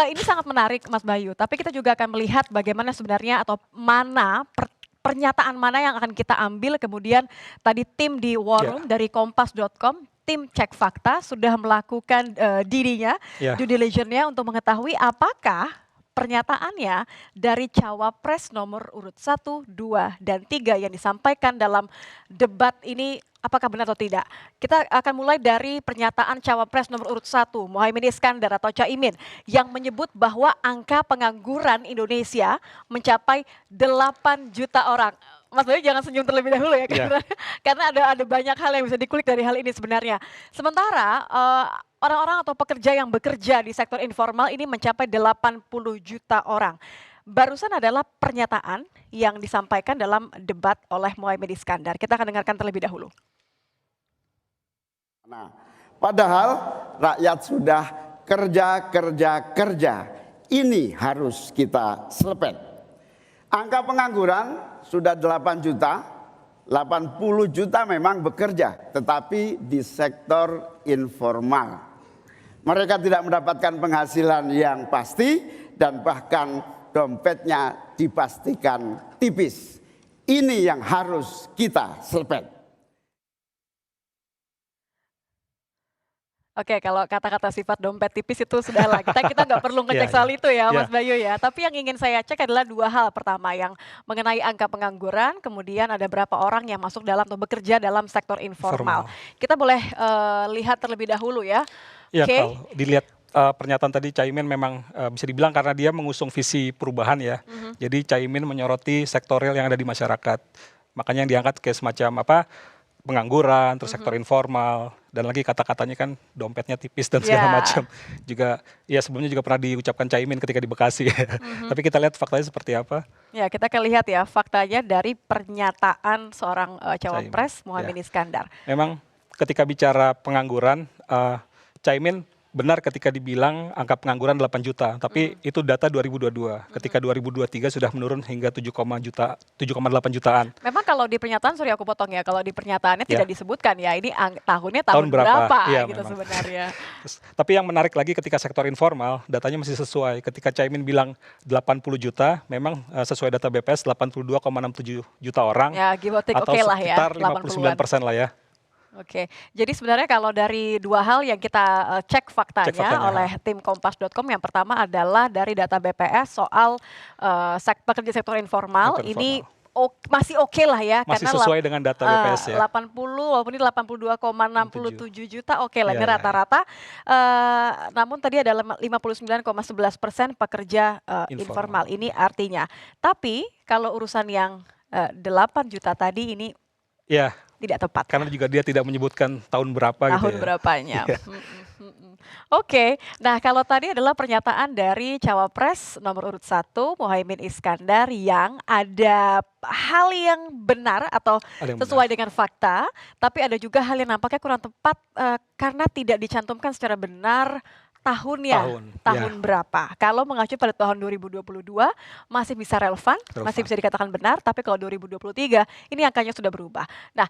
Ini sangat menarik Mas Bayu, tapi kita juga akan melihat bagaimana sebenarnya atau mana pernyataan mana yang akan kita ambil, kemudian tadi tim di War Ya, Room dari kompas.com, tim cek fakta sudah melakukan dirinya, ya. due diligence-nya untuk mengetahui apakah pernyataannya dari cawapres nomor urut 1, 2, dan 3 yang disampaikan dalam debat ini apakah benar atau tidak. Kita akan mulai dari pernyataan cawapres nomor urut 1, Muhaimin Iskandar atau Caimin, yang menyebut bahwa angka pengangguran Indonesia mencapai 8 juta orang. Mas Bayu jangan senyum terlebih dahulu ya, Ya. karena ada banyak hal yang bisa dikulik dari hal ini sebenarnya. Sementara orang-orang atau pekerja yang bekerja di sektor informal ini mencapai 80 juta orang. Barusan adalah pernyataan yang disampaikan dalam debat oleh Muhaimin Iskandar. Kita akan dengarkan terlebih dahulu. Nah, padahal rakyat sudah kerja. Ini harus kita selepet. Angka pengangguran sudah 8 juta, 80 juta memang bekerja, tetapi di sektor informal. Mereka tidak mendapatkan penghasilan yang pasti dan bahkan dompetnya dipastikan tipis. Ini yang harus kita selepet. Oke, kalau kata-kata sifat dompet tipis itu sudahlah, kita nggak perlu ngecek Ya, soal ya. itu ya Ya. Mas Bayu ya. Tapi yang ingin saya cek adalah dua hal. Pertama yang mengenai angka pengangguran, kemudian ada berapa orang yang masuk dalam atau bekerja dalam sektor informal. Kita boleh lihat terlebih dahulu ya. Ya, Oke. kalau dilihat pernyataan tadi Caimin memang bisa dibilang karena dia mengusung visi perubahan ya. Jadi Caimin menyoroti sektorial yang ada di masyarakat. Makanya yang diangkat kayak semacam pengangguran, terus sektor informal, dan lagi kata-katanya kan dompetnya tipis dan segala macam. Juga ya sebelumnya juga pernah diucapkan Caimin ketika di Bekasi. Tapi kita lihat faktanya seperti apa. Ya, kita akan lihat ya faktanya dari pernyataan seorang cawapres Muhaimin Iskandar. Memang ketika bicara pengangguran, Caimin benar ketika dibilang angka pengangguran 8 juta, tapi itu data 2022. Ketika 2023 sudah menurun hingga 7,8 jutaan. Memang kalau di pernyataan, sorry aku potong ya, kalau di pernyataannya tidak disebutkan ya, ini tahunnya Tahun tahun berapa? berapa Iya, gitu memang. sebenarnya. Tapi yang menarik lagi ketika sektor informal, datanya masih sesuai. Ketika Caimin bilang 80 juta, memang sesuai data BPS 82,67 juta orang. Ya, give or take atau oke lah ya, sekitar 59% lah ya. Oke, jadi sebenarnya kalau dari dua hal yang kita cek faktanya oleh tim kompas.com, yang pertama adalah dari data BPS soal pekerja sektor informal, ini masih oke lah ya. Masih karena sesuai dengan data BPS ya. 80, walaupun ini 82,67 juta, oke lah, ini rata-rata. Namun tadi ada 59,11% pekerja informal, ini artinya. Tapi kalau urusan yang 8 juta tadi ini tidak tepat. Karena juga dia tidak menyebutkan tahun berapa gitu ya. Tahun berapanya. Oke, nah kalau tadi adalah pernyataan dari cawapres nomor urut 1 Muhaimin Iskandar yang ada hal yang benar atau sesuai dengan fakta, tapi ada juga hal yang nampaknya kurang tepat karena tidak dicantumkan secara benar tahunnya, tahun berapa. Kalau mengacu pada tahun 2022 masih bisa relevan, masih bisa dikatakan benar, tapi kalau 2023 ini angkanya sudah berubah. Nah,